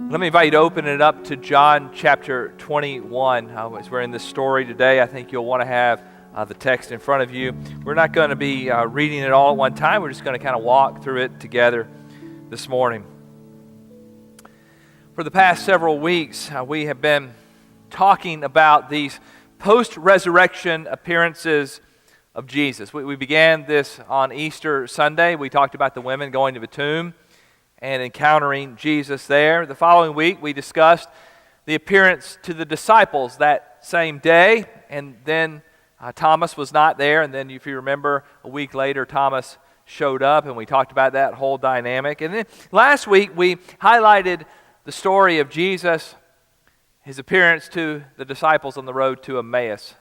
Let me invite you to open it up to John chapter 21. As we're in this story today, I think you'll want to have the text in front of you. We're not going to be reading it all at one time. We're just going to kind of walk through it together this morning. For the past several weeks, we have been talking about these post-resurrection appearances of Jesus. We began this on Easter Sunday. We talked about the women going to the tomb and encountering Jesus there. The following week, we discussed the appearance to the disciples that same day, and then Thomas was not there, and then if you remember, a week later, Thomas showed up, and we talked about that whole dynamic. And then last week, we highlighted the story of Jesus, his appearance to the disciples on the road to Emmaus.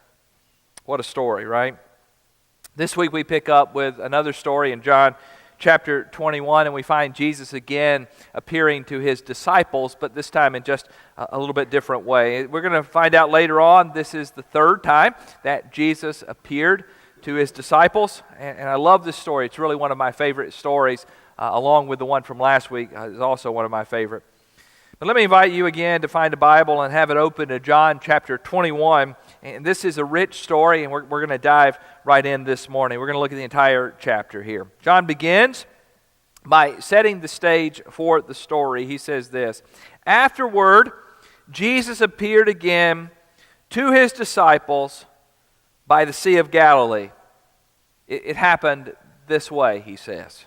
What a story, right? This week, we pick up with another story in John chapter 21, and we find Jesus again appearing to his disciples, but this time in just a little bit different way. We're going to find out later on this is the third time that Jesus appeared to his disciples, and I love this story. It's really one of my favorite stories, along with the one from last week. Is also one of my favorite. But let me invite you again to find a Bible and have it open to John chapter 21. And this is a rich story, and we're going to dive right in this morning. We're going to look at the entire chapter here. John begins by setting the stage for the story. He says this: "Afterward, Jesus appeared again to his disciples by the Sea of Galilee." It happened this way, he says.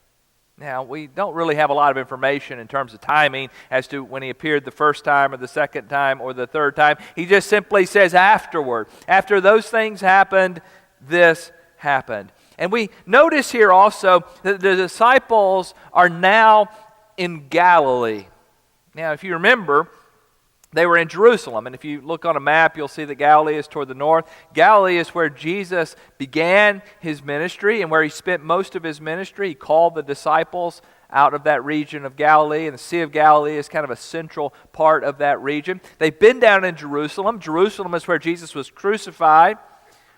Now, we don't really have a lot of information in terms of timing as to when he appeared the first time or the second time or the third time. He just simply says afterward. After those things happened, this happened. And we notice here also that the disciples are now in Galilee. Now, if you remember, they were in Jerusalem, and if you look on a map, you'll see that Galilee is toward the north. Galilee is where Jesus began his ministry and where he spent most of his ministry. He called the disciples out of that region of Galilee, and the Sea of Galilee is kind of a central part of that region. They've been down in Jerusalem. Jerusalem is where Jesus was crucified,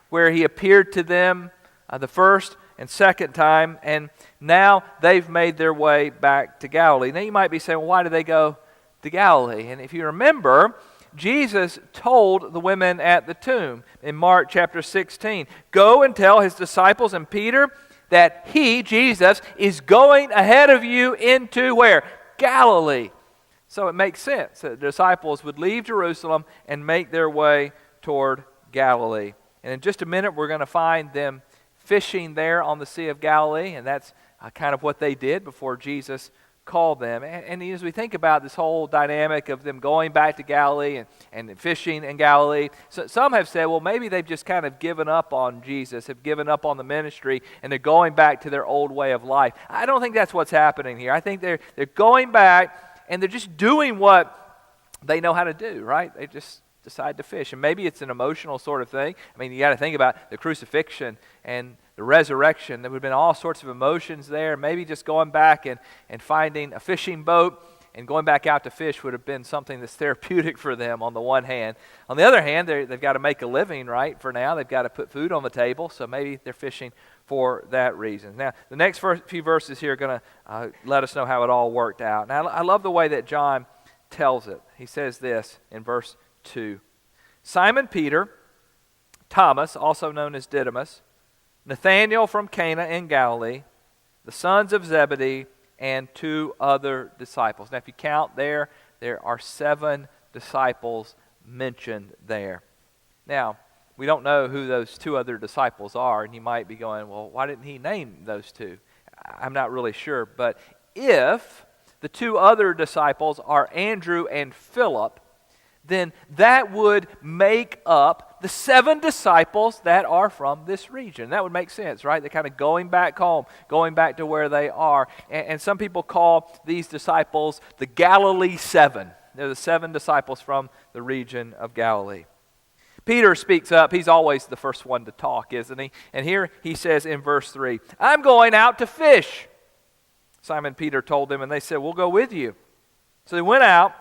where he appeared to them the first and second time, and now they've made their way back to Galilee. Now you might be saying, well, why did they go to Galilee? And if you remember, Jesus told the women at the tomb in Mark chapter 16, "Go and tell his disciples and Peter that he, Jesus, is going ahead of you into" where? Galilee. So it makes sense that the disciples would leave Jerusalem and make their way toward Galilee. And in just a minute, we're going to find them fishing there on the Sea of Galilee, and that's kind of what they did before Jesus called them. And as we think about this whole dynamic of them going back to Galilee and fishing in Galilee, so some have said, well, maybe they've just kind of given up on Jesus, have given up on the ministry, and they're going back to their old way of life. I don't think that's what's happening here. I think they're going back, and they're just doing what they know how to do, right? They just decide to fish. And maybe it's an emotional sort of thing. I mean, you got to think about the crucifixion and the resurrection. There would have been all sorts of emotions there. Maybe just going back and finding a fishing boat and going back out to fish would have been something that's therapeutic for them on the one hand. On the other hand, they've got to make a living, right? For now, they've got to put food on the table, so maybe they're fishing for that reason. Now, the next few verses here are going to let us know how it all worked out. Now, I love the way that John tells it. He says this in verse 2. "Simon Peter, Thomas, also known as Didymus, Nathanael from Cana in Galilee, the sons of Zebedee, and 2 other disciples." Now, if you count there are 7 disciples mentioned there. Now, we don't know who those 2 other disciples are, and you might be going, well, why didn't he name those 2? I'm not really sure, but if the 2 other disciples are Andrew and Philip, then that would make up the 7 disciples that are from this region. That would make sense, right? They're kind of going back home, going back to where they are. And some people call these disciples the Galilee 7. They're the 7 disciples from the region of Galilee. Peter speaks up. He's always the first one to talk, isn't he? And here he says in verse 3, "I'm going out to fish." Simon Peter told them, and they said, "We'll go with you." So they went out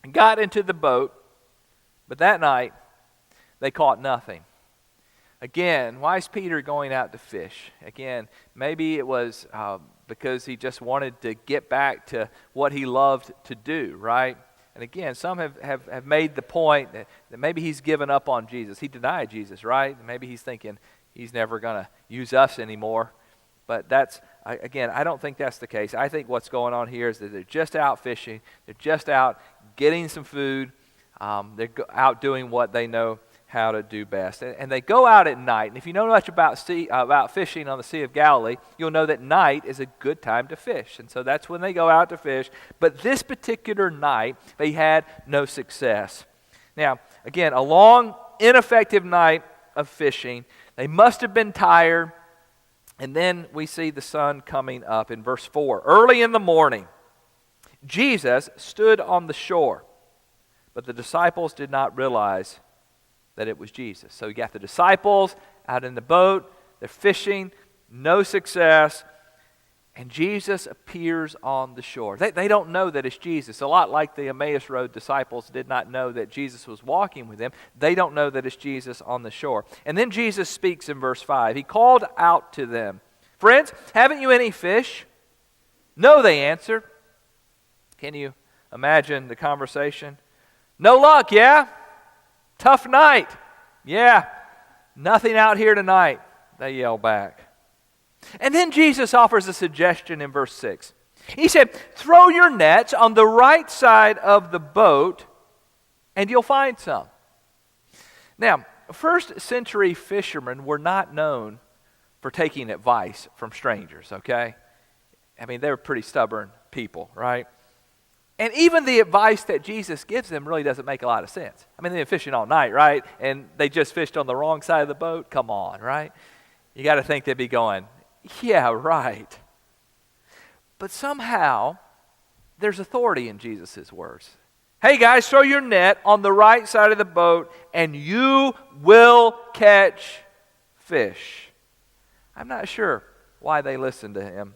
and got into the boat, but that night they caught nothing. Again, why is Peter going out to fish? Again, maybe it was because he just wanted to get back to what he loved to do, right? And again, some have made the point that maybe he's given up on Jesus. He denied Jesus, right? Maybe he's thinking he's never going to use us anymore. But again, I don't think that's the case. I think what's going on here is that they're just out fishing. They're just out getting some food. They're out doing what they know how to do best. And they go out at night. And if you know much about fishing on the Sea of Galilee, you'll know that night is a good time to fish. And so that's when they go out to fish. But this particular night, they had no success. Now, again, a long, ineffective night of fishing. They must have been tired. And then we see the sun coming up in verse 4. Early in the morning, Jesus stood on the shore, but the disciples did not realize that it was Jesus. So you got the disciples out in the boat, they're fishing, no success, and Jesus appears on the shore. They don't know that it's Jesus. A lot like the Emmaus Road disciples did not know that Jesus was walking with them. They don't know that it's Jesus on the shore. And then Jesus speaks in verse 5. He called out to them, "Friends, haven't you any fish?" "No," they answered. Can you imagine the conversation? "No luck, yeah? Tough night. Yeah, nothing out here tonight," they yell back. And then Jesus offers a suggestion in verse 6. He said, "Throw your nets on the right side of the boat and you'll find some." Now, first century fishermen were not known for taking advice from strangers, okay? I mean, they were pretty stubborn people, right? And even the advice that Jesus gives them really doesn't make a lot of sense. I mean, they've been fishing all night, right? And they just fished on the wrong side of the boat. Come on, right? You got to think they'd be going, "Yeah, right." But somehow, there's authority in Jesus' words. "Hey guys, throw your net on the right side of the boat and you will catch fish." I'm not sure why they listened to him.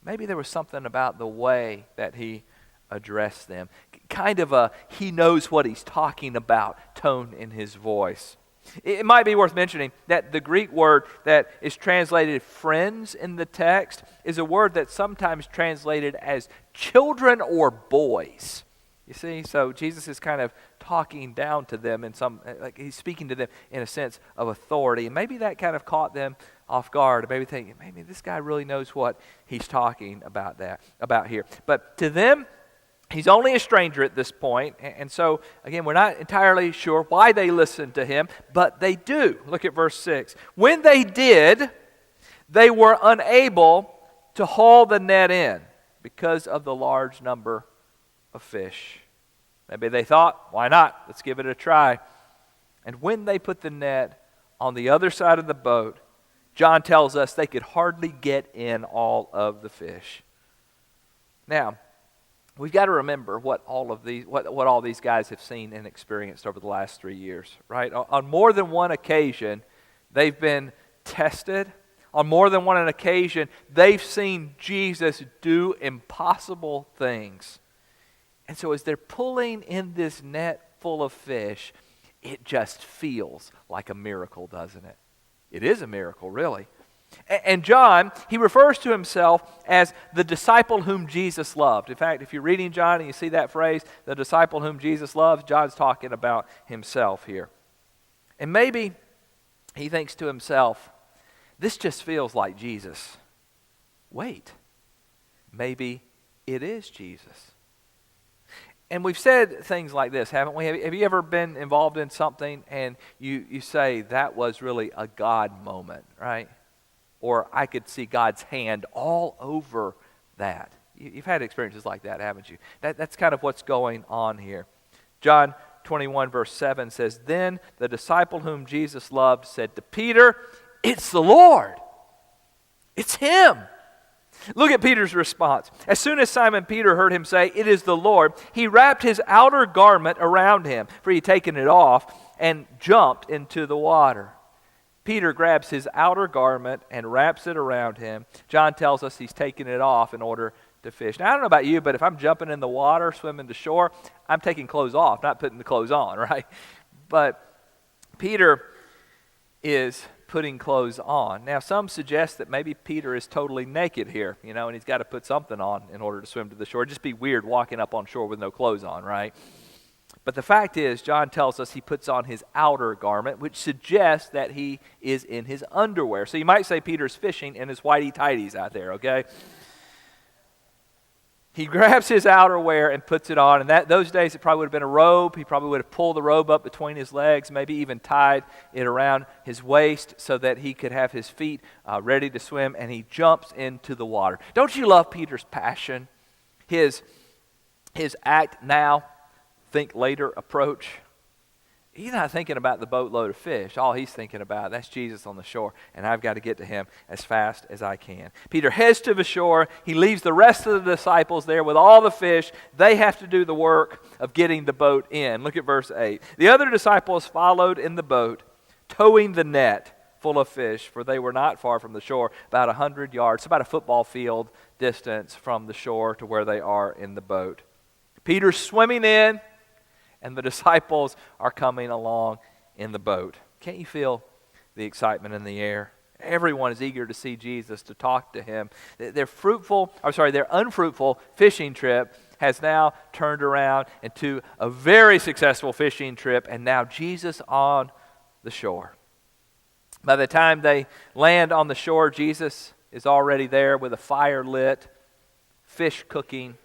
Maybe there was something about the way that he addressed them. Kind of a he knows what he's talking about tone in his voice. It might be worth mentioning that the Greek word that is translated friends in the text is a word that's sometimes translated as children or boys. You see, so Jesus is kind of talking down to them like he's speaking to them in a sense of authority. And maybe that kind of caught them off guard. Maybe thinking, maybe this guy really knows what he's talking about here. But to them, he's only a stranger at this point, and so, again, we're not entirely sure why they listened to him, but they do. Look at verse 6. When they did, they were unable to haul the net in because of the large number of fish. Maybe they thought, why not? Let's give it a try. And when they put the net on the other side of the boat, John tells us they could hardly get in all of the fish. Now, we've got to remember what all these guys have seen and experienced over the last 3 years, right? On more than one occasion, they've been tested. On more than one occasion, they've seen Jesus do impossible things. And so as they're pulling in this net full of fish, it just feels like a miracle, doesn't it? It is a miracle, really. And John, he refers to himself as the disciple whom Jesus loved. In fact, if you're reading John and you see that phrase, the disciple whom Jesus loves, John's talking about himself here. And maybe he thinks to himself, this just feels like Jesus. Wait, maybe it is Jesus. And we've said things like this, haven't we? Have you ever been involved in something and you say, that was really a God moment, right? Or I could see God's hand all over that. You've had experiences like that, haven't you? That's kind of what's going on here. John 21 verse 7 says, Then the disciple whom Jesus loved said to Peter, It's the Lord. It's Him. Look at Peter's response. As soon as Simon Peter heard him say, It is the Lord, he wrapped his outer garment around him, for he had taken it off, and jumped into the water. Peter grabs his outer garment and wraps it around him. John tells us he's taking it off in order to fish. Now, I don't know about you, but if I'm jumping in the water, swimming to shore, I'm taking clothes off, not putting the clothes on, right? But Peter is putting clothes on. Now, some suggest that maybe Peter is totally naked here, and he's got to put something on in order to swim to the shore. It'd just be weird walking up on shore with no clothes on, right? But the fact is, John tells us he puts on his outer garment, which suggests that he is in his underwear. So you might say Peter's fishing in his whitey-tighties out there, okay? He grabs his outerwear and puts it on, and those days it probably would have been a robe. He probably would have pulled the robe up between his legs, maybe even tied it around his waist so that he could have his feet ready to swim, and he jumps into the water. Don't you love Peter's passion? His act now, think later approach. He's not thinking about the boatload of fish. All he's thinking about, that's Jesus on the shore, and I've got to get to him as fast as I can. Peter heads to the shore. He leaves the rest of the disciples there with all the fish. They have to do the work of getting the boat in. Look at verse 8. The other disciples followed in the boat, towing the net full of fish, for they were not far from the shore, about 100 yards, about a football field distance from the shore to where they are in the boat. Peter's swimming in, and the disciples are coming along in the boat. Can't you feel the excitement in the air? Everyone is eager to see Jesus, to talk to him. Their unfruitful fishing trip has now turned around into a very successful fishing trip, and now Jesus on the shore. By the time they land on the shore, Jesus is already there with a fire lit, fish cooking,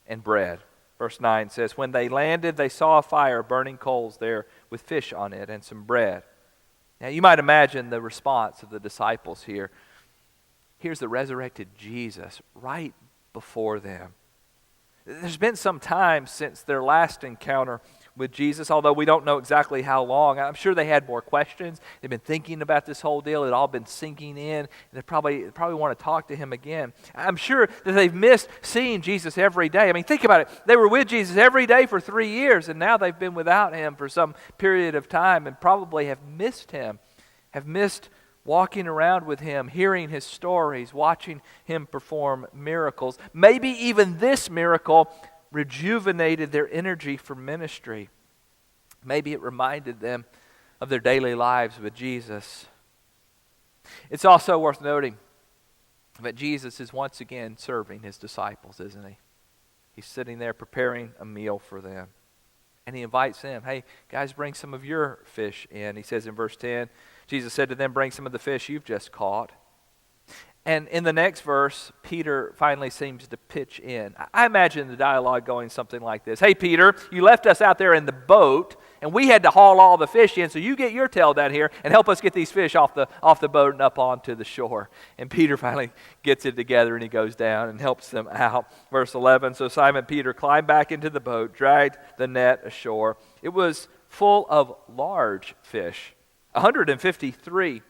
and bread. Verse 9 says, when they landed, they saw a fire burning coals there with fish on it and some bread. Now you might imagine the response of the disciples here. Here's the resurrected Jesus right before them. There's been some time since their last encounter with Jesus, although we don't know exactly how long. I'm sure they had more questions. They've been thinking about this whole deal. It all been sinking in. And they probably want to talk to him again. I'm sure that they've missed seeing Jesus every day. I mean, think about it. They were with Jesus every day for 3 years, and now they've been without him for some period of time and probably have missed him, have missed walking around with him, hearing his stories, watching him perform miracles. Maybe even this miracle rejuvenated their energy for ministry. Maybe it reminded them of their daily lives with Jesus. It's also worth noting that Jesus is once again serving his disciples, isn't he? He's sitting there preparing a meal for them. And he invites them, hey, guys, bring some of your fish in. He says in verse 10, Jesus said to them, bring some of the fish you've just caught. And in the next verse, Peter finally seems to pitch in. I imagine the dialogue going something like this. Hey, Peter, you left us out there in the boat, and we had to haul all the fish in, so you get your tail down here and help us get these fish off the boat and up onto the shore. And Peter finally gets it together, and he goes down and helps them out. Verse 11, so Simon Peter climbed back into the boat, dragged the net ashore. It was full of large fish, 153.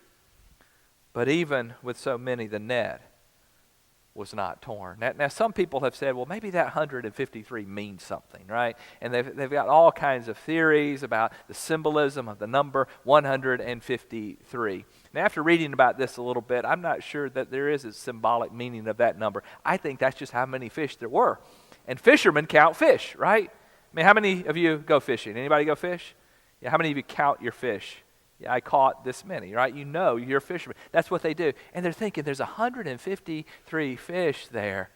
But even with so many, the net was not torn. Now some people have said, well, maybe that 153 means something, right? And they've got all kinds of theories about the symbolism of the number 153. Now, after reading about this a little bit, I'm not sure that there is a symbolic meaning of that number. I think that's just how many fish there were. And fishermen count fish, right? I mean, how many of you go fishing? Anybody go fish? Yeah, how many of you count your fish? Yeah, I caught this many, right? You know, you're a fisherman. That's what they do. And they're thinking there's 153 fish there.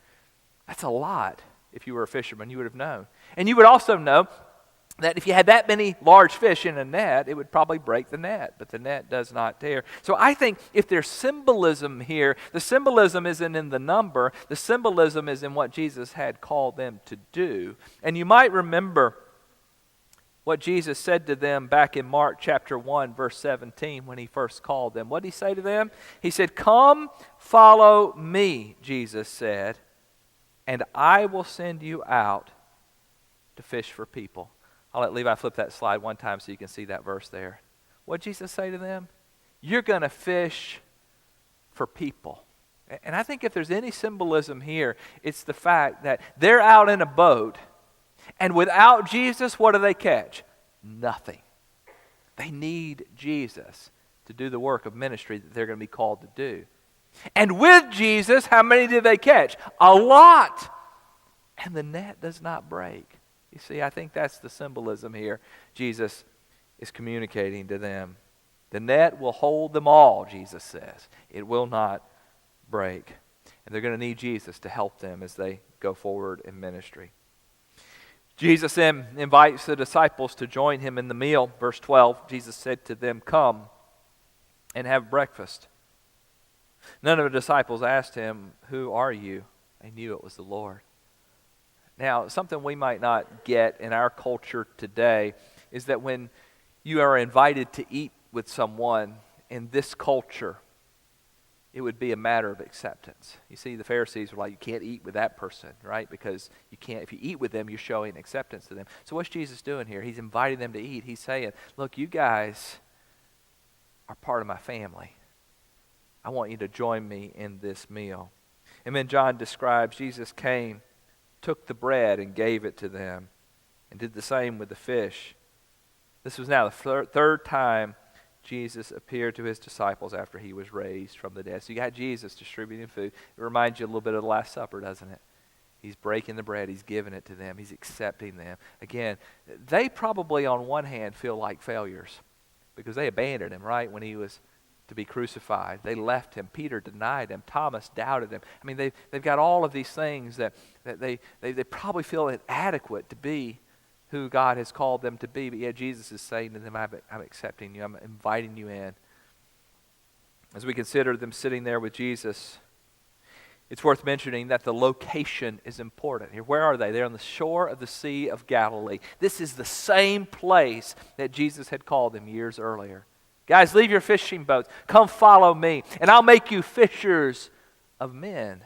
That's a lot. If you were a fisherman, you would have known. And you would also know that if you had that many large fish in a net, it would probably break the net, but the net does not tear. So I think if there's symbolism here, the symbolism isn't in the number. The symbolism is in what Jesus had called them to do. And you might remember what Jesus said to them back in Mark chapter 1, verse 17, when he first called them. What did he say to them? He said, come, follow me, Jesus said, and I will send you out to fish for people. I'll let Levi flip that slide one time so you can see that verse there. What did Jesus say to them? You're going to fish for people. And I think if there's any symbolism here, it's the fact that they're out in a boat, and without Jesus, what do they catch? Nothing. They need Jesus to do the work of ministry that they're going to be called to do. And with Jesus, how many did they catch? A lot. And the net does not break. You see, I think that's the symbolism here Jesus is communicating to them. The net will hold them all, Jesus says. It will not break. And they're going to need Jesus to help them as they go forward in ministry. Jesus then invites the disciples to join him in the meal. Verse 12, Jesus said to them, "Come and have breakfast." None of the disciples asked him, "Who are you?" They knew it was the Lord. Now, something we might not get in our culture today is that when you are invited to eat with someone in this culture, it would be a matter of acceptance. You see, the Pharisees were like, you can't eat with that person, right? Because you can't, if you eat with them, you're showing acceptance to them. So what's Jesus doing here? He's inviting them to eat. He's saying, look, you guys are part of my family. I want you to join me in this meal. And then John describes Jesus came, took the bread and gave it to them, and did the same with the fish. This was now the third time Jesus appeared to his disciples after he was raised from the dead. So you got Jesus distributing food. It reminds you a little bit of the Last Supper, doesn't it? He's breaking the bread. He's giving it to them. He's accepting them. Again, they probably on one hand feel like failures because they abandoned him, right, when he was to be crucified. They left him. Peter denied him. Thomas doubted him. I mean, they've got all of these things that they probably feel inadequate to be who God has called them to be, but yet Jesus is saying to them, I'm accepting you, I'm inviting you in. As we consider them sitting there with Jesus, it's worth mentioning that the location is important. Here, where are they? They're on the shore of the Sea of Galilee. This is the same place that Jesus had called them years earlier. Guys, leave your fishing boats. Come follow me, and I'll make you fishers of men.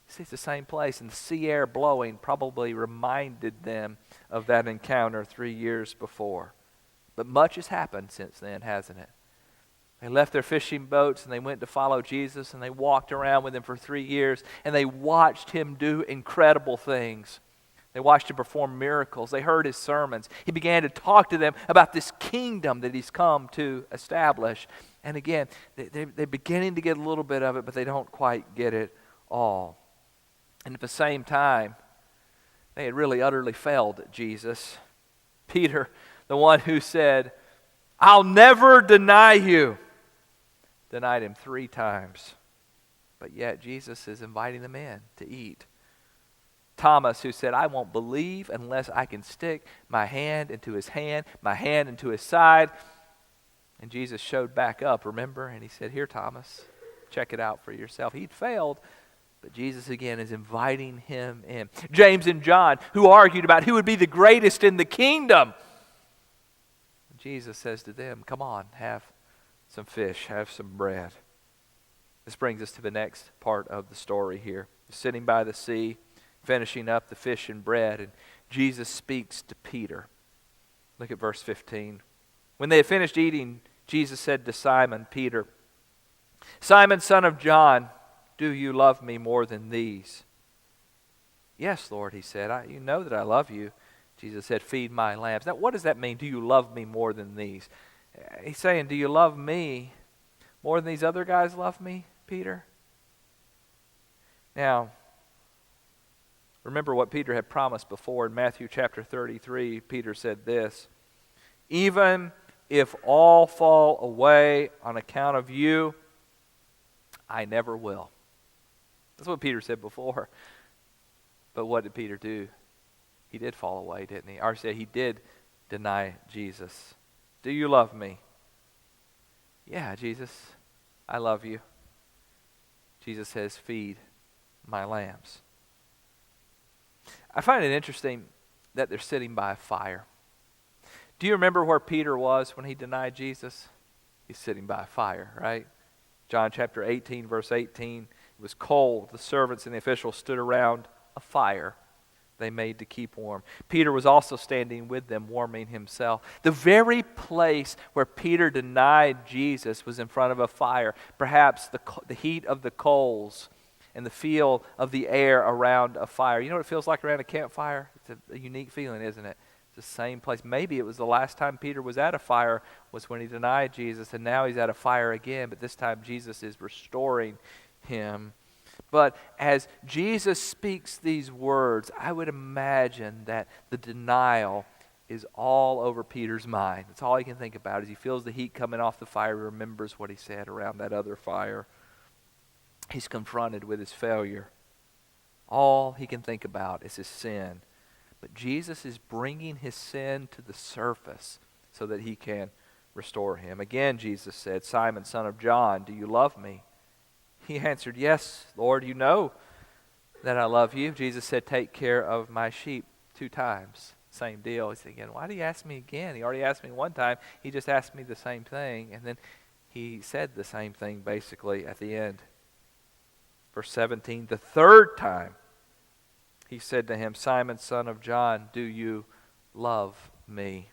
See, it's the same place, and the sea air blowing probably reminded them of that encounter 3 years before. But much has happened since then, hasn't it? They left their fishing boats and they went to follow Jesus, and they walked around with him for 3 years, and they watched him do incredible things. They watched him perform miracles. They heard his sermons. He began to talk to them about this kingdom that he's come to establish. And again, they're beginning to get a little bit of it, but they don't quite get it all. And at the same time, they had really utterly failed Jesus. Peter, the one who said, "I'll never deny you," denied him 3 times. But yet Jesus is inviting them in to eat. Thomas, who said, "I won't believe unless I can stick my hand into his hand, my hand into his side." And Jesus showed back up, remember? And he said, "Here, Thomas, check it out for yourself." He'd failed. But Jesus again is inviting him in. James and John, who argued about who would be the greatest in the kingdom. Jesus says to them, "Come on, have some fish, have some bread." This brings us to the next part of the story here. Sitting by the sea, finishing up the fish and bread, and Jesus speaks to Peter. Look at verse 15. When they had finished eating, Jesus said to Simon Peter, "Simon, son of John, do you love me more than these?" "Yes, Lord," he said. "You know that I love you." Jesus said, "Feed my lambs." Now, what does that mean? Do you love me more than these? He's saying, do you love me more than these other guys love me, Peter? Now, remember what Peter had promised before in Matthew chapter 33. Peter said this, "Even if all fall away on account of you, I never will." That's what Peter said before. But what did Peter do? He did fall away, didn't he? Or said he did deny Jesus. "Do you love me?" "Yeah, Jesus, I love you." Jesus says, "Feed my lambs." I find it interesting that they're sitting by a fire. Do you remember where Peter was when he denied Jesus? He's sitting by a fire, right? John chapter 18, verse 18. It was cold. The servants and the officials stood around a fire they made to keep warm. Peter was also standing with them, warming himself. The very place where Peter denied Jesus was in front of a fire. Perhaps the heat of the coals and the feel of the air around a fire. You know what it feels like around a campfire? It's a unique feeling, isn't it? It's the same place. Maybe it was the last time Peter was at a fire was when he denied Jesus, and now he's at a fire again, but this time Jesus is restoring him. But as Jesus speaks these words, I would imagine that the denial is all over Peter's mind. That's all he can think about. As he feels the heat coming off the fire, he remembers what he said around that other fire. He's confronted with his failure. All he can think about is his sin. But Jesus is bringing his sin to the surface so that he can restore him. Again, Jesus said, "Simon, son of John, do you love me?" He answered, "Yes, Lord, you know that I love you." Jesus said, "Take care of my sheep." 2 times. Same deal. He's thinking, why did he ask me again? He already asked me one time. He just asked me the same thing. And then he said the same thing basically at the end. Verse 17, the 3rd time he said to him, "Simon, son of John, do you love me?"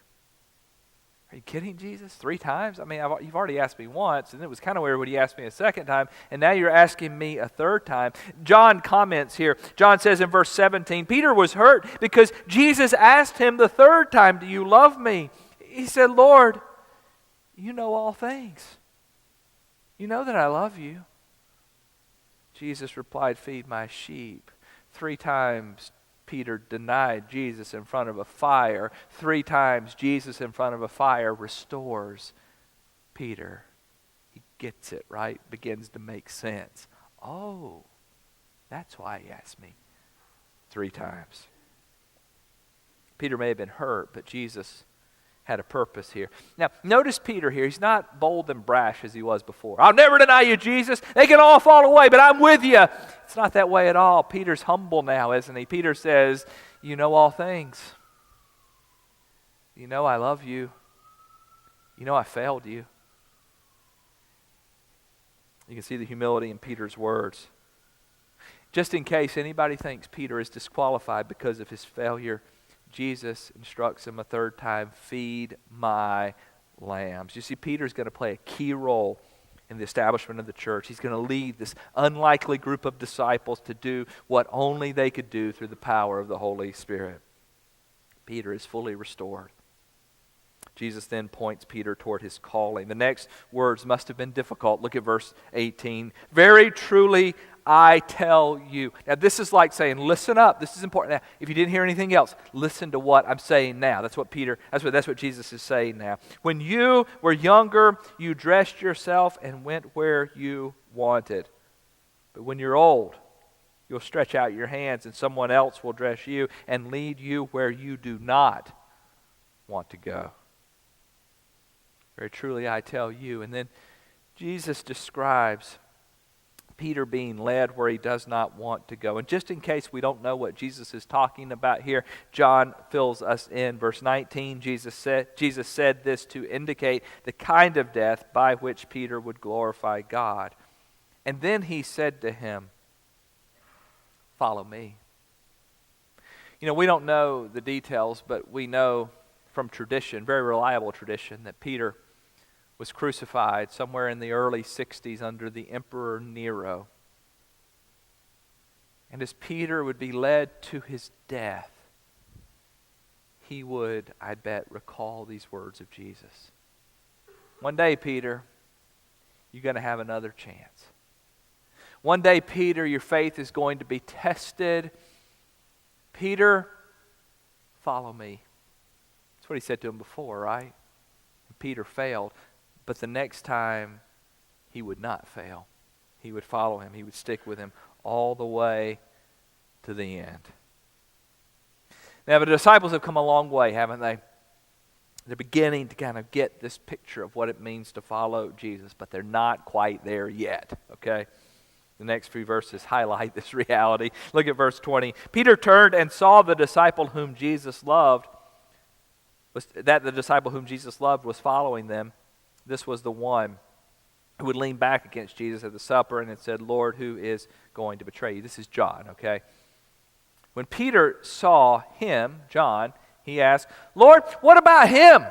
Are you kidding, Jesus? 3 times? I mean, you've already asked me once, and it was kind of weird when you asked me a 2nd time, and now you're asking me a 3rd time. John comments here. John says in verse 17, Peter was hurt because Jesus asked him the 3rd time, "Do you love me?" He said, "Lord, you know all things. You know that I love you." Jesus replied, "Feed my sheep." 3 times Peter denied Jesus in front of a fire. 3 times Jesus in front of a fire restores Peter. He gets it, right? Begins to make sense. Oh, that's why he asked me 3 times. Peter may have been hurt, but Jesus had a purpose here. Now, notice Peter here. He's not bold and brash as he was before. "I'll never deny you, Jesus. They can all fall away, but I'm with you." It's not that way at all. Peter's humble now, isn't he? Peter says, "You know all things. You know I love you. You know I failed you." You can see the humility in Peter's words. Just in case anybody thinks Peter is disqualified because of his failure, Jesus instructs him a 3rd time, "Feed my lambs." You see, Peter's going to play a key role in the establishment of the church. He's going to lead this unlikely group of disciples to do what only they could do through the power of the Holy Spirit. Peter is fully restored. Jesus then points Peter toward his calling. The next words must have been difficult. Look at verse 18. "Very truly I tell you." Now this is like saying, listen up, this is important. Now, if you didn't hear anything else, listen to what I'm saying now. That's what Jesus is saying now. "When you were younger, you dressed yourself and went where you wanted. But when you're old, you'll stretch out your hands and someone else will dress you and lead you where you do not want to go. Very truly I tell you." And then Jesus describes Peter being led where he does not want to go. And just in case we don't know what Jesus is talking about here, John fills us in. Verse 19, Jesus said this to indicate the kind of death by which Peter would glorify God. And then he said to him, "Follow me." You know, we don't know the details, but we know from tradition, very reliable tradition, that Peter was crucified somewhere in the early 60s under the Emperor Nero. And as Peter would be led to his death, he would, I bet, recall these words of Jesus. "One day, Peter, you're going to have another chance. One day, Peter, your faith is going to be tested. Peter, follow me." That's what he said to him before, right? And Peter failed. But the next time, he would not fail. He would follow him. He would stick with him all the way to the end. Now, the disciples have come a long way, haven't they? They're beginning to kind of get this picture of what it means to follow Jesus, but they're not quite there yet, okay? The next few verses highlight this reality. Look at verse 20. "Peter turned and saw the disciple whom Jesus loved, was following them. This was the one who would lean back against Jesus at the supper and had said, 'Lord, who is going to betray you?'" This is John, okay? When Peter saw him, John, he asked, "Lord, what about him?"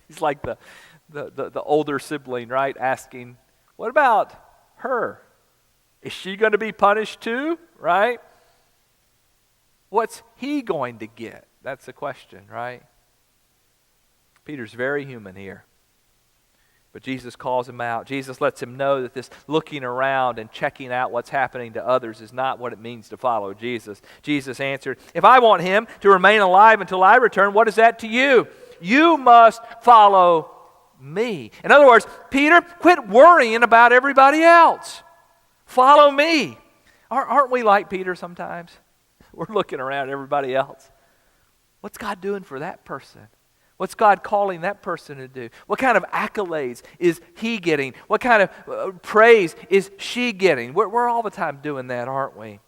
He's like the older sibling, right? Asking, "What about her? Is she going to be punished too?" Right? What's he going to get? That's the question, right? Peter's very human here. But Jesus calls him out. Jesus lets him know that this looking around and checking out what's happening to others is not what it means to follow Jesus. Jesus answered, if I want him to remain alive until I return, what is that to you? You must follow me. In other words, Peter, quit worrying about everybody else. Follow me. Aren't we like Peter sometimes? We're looking around at everybody else. What's God doing for that person? What's God calling that person to do? What kind of accolades is he getting? What kind of praise is she getting? We're all the time doing that, aren't we?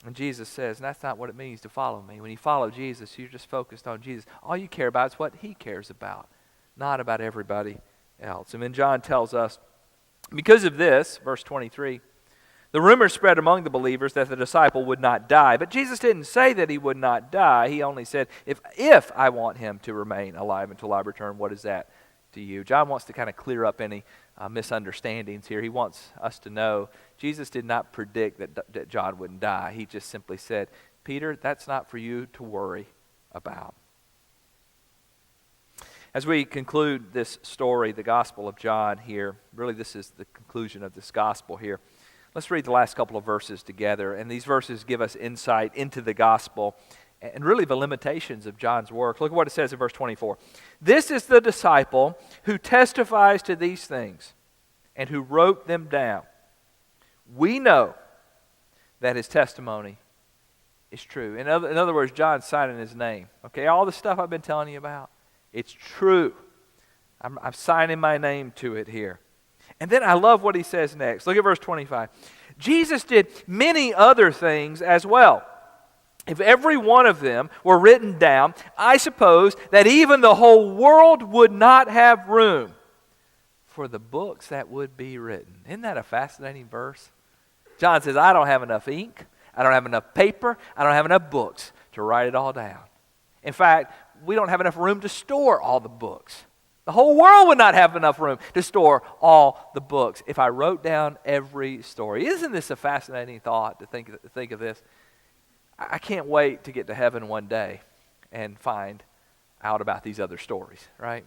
And Jesus says, that's not what it means to follow me. When you follow Jesus, you're just focused on Jesus. All you care about is what he cares about, not about everybody else. And then John tells us, because of this, verse 23, the rumor spread among the believers that the disciple would not die. But Jesus didn't say that he would not die. He only said, if I want him to remain alive until I return, what is that to you? John wants to kind of clear up any misunderstandings here. He wants us to know Jesus did not predict that John wouldn't die. He just simply said, Peter, that's not for you to worry about. As we conclude this story, the Gospel of John here, really this is the conclusion of this Gospel here. Let's read the last couple of verses together, and these verses give us insight into the gospel and really the limitations of John's work. Look at what it says in verse 24. This is the disciple who testifies to these things and who wrote them down. We know that his testimony is true. In other words, John's signing his name. Okay, all the stuff I've been telling you about, it's true. I'm signing my name to it here. And then I love what he says next. Look at verse 25. Jesus did many other things as well. If every one of them were written down, I suppose that even the whole world would not have room for the books that would be written. Isn't that a fascinating verse? John says, I don't have enough ink. I don't have enough paper. I don't have enough books to write it all down. In fact, we don't have enough room to store all the books. The whole world would not have enough room to store all the books if I wrote down every story. Isn't this a fascinating thought to think of this? I can't wait to get to heaven one day and find out about these other stories, right?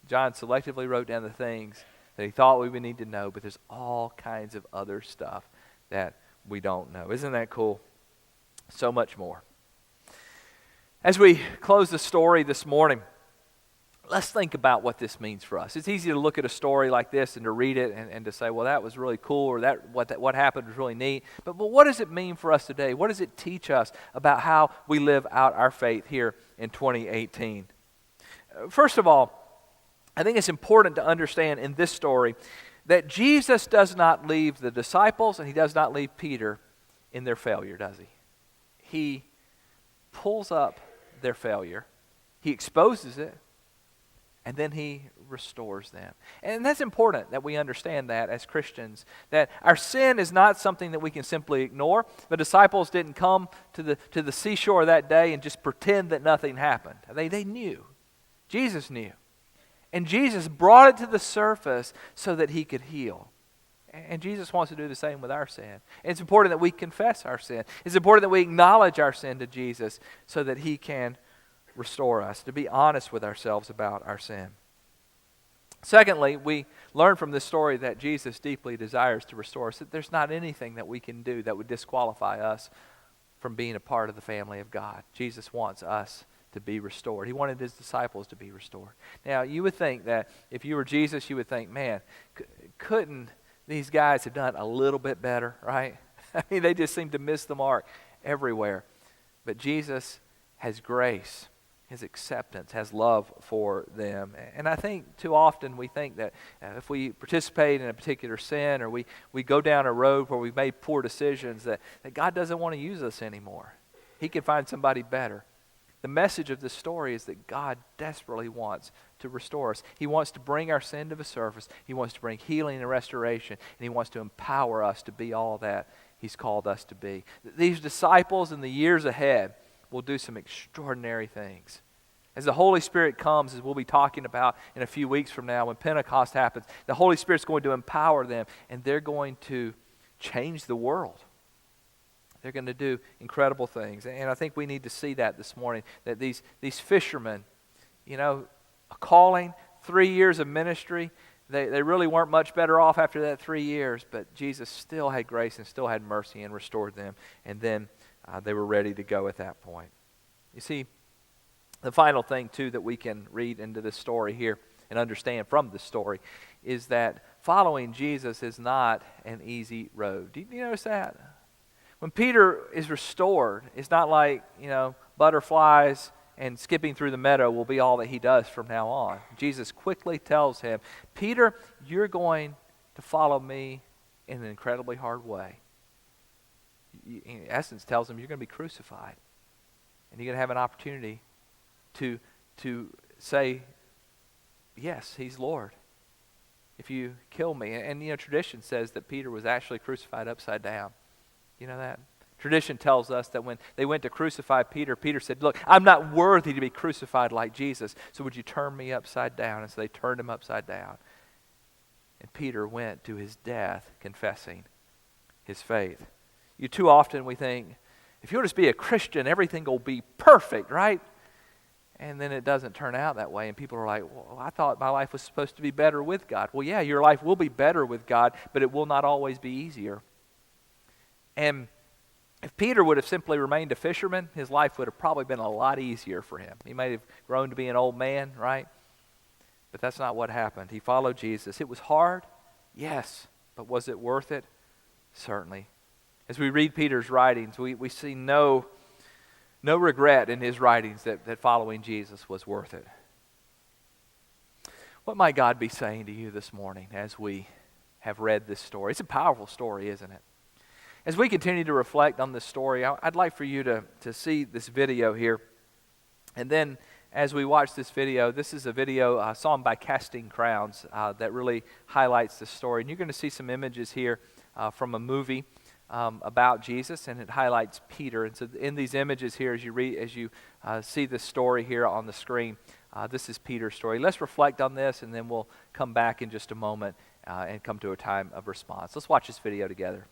John selectively wrote down the things that he thought we would need to know, but there's all kinds of other stuff that we don't know. Isn't that cool? So much more. As we close the story this morning, let's think about what this means for us. It's easy to look at a story like this and to read it and to say, well, that was really cool, or what happened was really neat. But what does it mean for us today? What does it teach us about how we live out our faith here in 2018? First of all, I think it's important to understand in this story that Jesus does not leave the disciples and he does not leave Peter in their failure, does he? He pulls up their failure. He exposes it. And then he restores them. And that's important that we understand that as Christians, that our sin is not something that we can simply ignore. The disciples didn't come to the seashore that day and just pretend that nothing happened. They knew. Jesus knew. And Jesus brought it to the surface so that he could heal. And Jesus wants to do the same with our sin. And it's important that we confess our sin. It's important that we acknowledge our sin to Jesus so that he can restore us, to be honest with ourselves about our sin. Secondly, we learn from this story that Jesus deeply desires to restore us, that there's not anything that we can do that would disqualify us from being a part of the family of God. Jesus wants us to be restored. He wanted his disciples to be restored. Now, you would think that if you were Jesus, you would think, man, couldn't these guys have done a little bit better, right? I mean, they just seem to miss the mark everywhere. But Jesus has grace, his acceptance, has love for them. And I think too often we think that if we participate in a particular sin or we go down a road where we've made poor decisions, that God doesn't want to use us anymore. He can find somebody better. The message of this story is that God desperately wants to restore us. He wants to bring our sin to the surface. He wants to bring healing and restoration. And he wants to empower us to be all that he's called us to be. These disciples in the years ahead will do some extraordinary things. As the Holy Spirit comes, as we'll be talking about in a few weeks from now, when Pentecost happens, the Holy Spirit's going to empower them, and they're going to change the world. They're going to do incredible things. And I think we need to see that this morning, that these fishermen, a calling, 3 years of ministry. They really weren't much better off after that 3 years, but Jesus still had grace and still had mercy and restored them. And then they were ready to go at that point. You see, the final thing, too, that we can read into this story here and understand from this story is that following Jesus is not an easy road. Do you notice that? When Peter is restored, it's not like, butterflies and skipping through the meadow will be all that he does from now on. Jesus quickly tells him, Peter, you're going to follow me in an incredibly hard way. In essence, tells him you're going to be crucified. And you're going to have an opportunity to say, yes, he's Lord, if you kill me. And tradition says that Peter was actually crucified upside down. You know that? Tradition tells us that when they went to crucify Peter, Peter said, look, I'm not worthy to be crucified like Jesus, so would you turn me upside down? And so they turned him upside down. And Peter went to his death confessing his faith. Too often we think, if you'll just be a Christian, everything will be perfect, right? And then it doesn't turn out that way. And people are like, well, I thought my life was supposed to be better with God. Well, yeah, your life will be better with God, but it will not always be easier. And if Peter would have simply remained a fisherman, his life would have probably been a lot easier for him. He may have grown to be an old man, right? But that's not what happened. He followed Jesus. It was hard, yes, but was it worth it? Certainly. As we read Peter's writings, we see no regret in his writings that following Jesus was worth it. What might God be saying to you this morning as we have read this story? It's a powerful story, isn't it? As we continue to reflect on this story, I'd like for you to see this video here. And then as we watch this video, this is a video song by Casting Crowns that really highlights the story. And you're going to see some images here from a movie about Jesus, and it highlights Peter. And so in these images here, as you see this story here on the screen, this is Peter's story. Let's reflect on this, and then we'll come back in just a moment and come to a time of response. Let's watch this video together.